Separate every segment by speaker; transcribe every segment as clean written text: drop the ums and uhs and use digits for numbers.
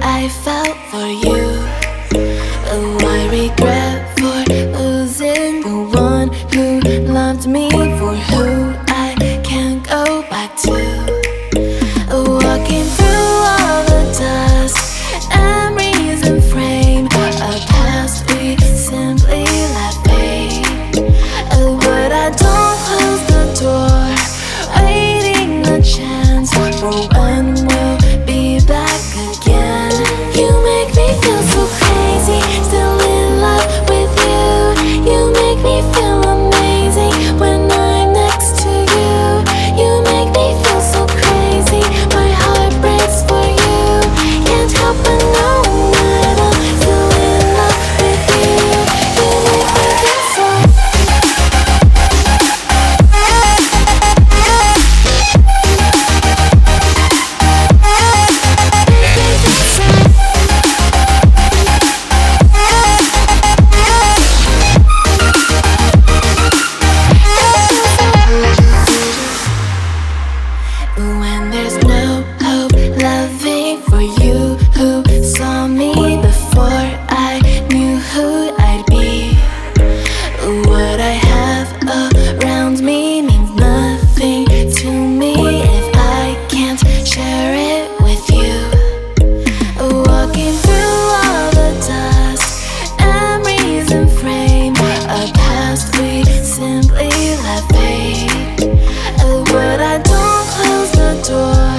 Speaker 1: I felt for you. Oh, I regret for losing the one who loved me, for who I can't go back to. Walking through all the dust, memories and frame, a past we simply let fade. Oh, but I don't close the door, waiting a chance for when we'll be back again. You make me feel so crazy, still in love with you. You make me feel amazing when I'm next to you. You make me feel so crazy, my heart breaks for you. Can't help but know that I'm still in love with you. You make me feel so. When there's no hope loving for you who saw me before I knew who I'd be. What I have around me means nothing to me if I can't share it with you. Walking through all the dust, memories and frame, a past we simply let fade. But I don't close the door,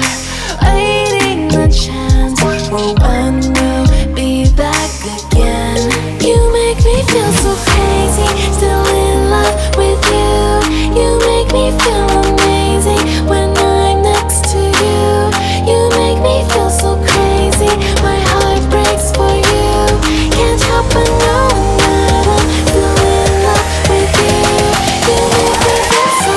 Speaker 1: waiting the chance for when we'll be back again. You make me feel so crazy, still in love with you. You make me feel amazing when I'm next to you. You make me feel so crazy, my heart breaks for you. Can't help but know that I'm still in love with you. You make me feel so.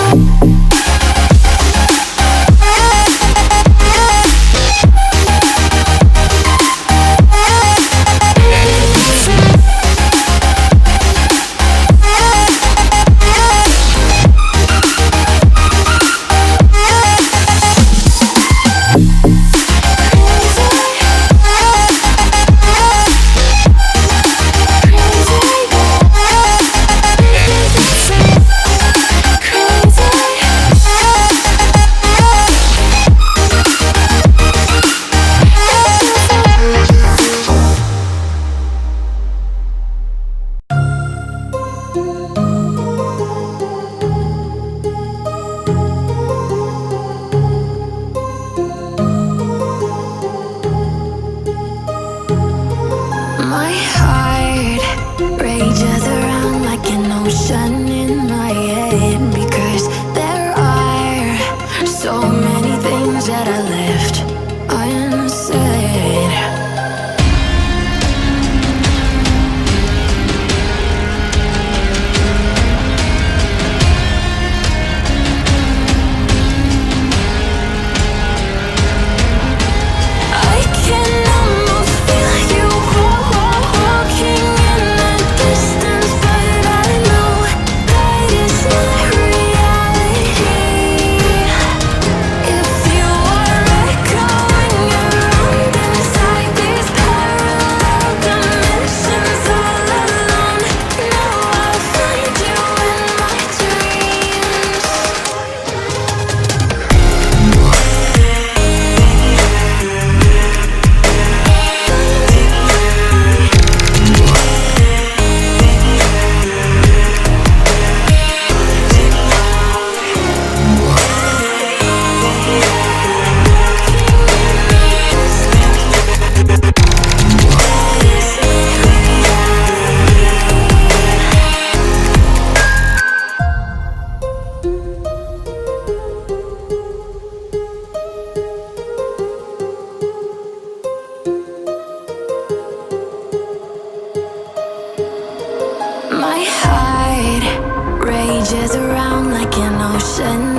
Speaker 1: My heart rages around like an ocean in my head, because there are so many things that I left unsaid. I can almost feel you walking in the distance, but I know that it's not reality. If you are echoing around inside these parallel dimensions all alone, know I'll find you in my dreams. My heart rages around like an ocean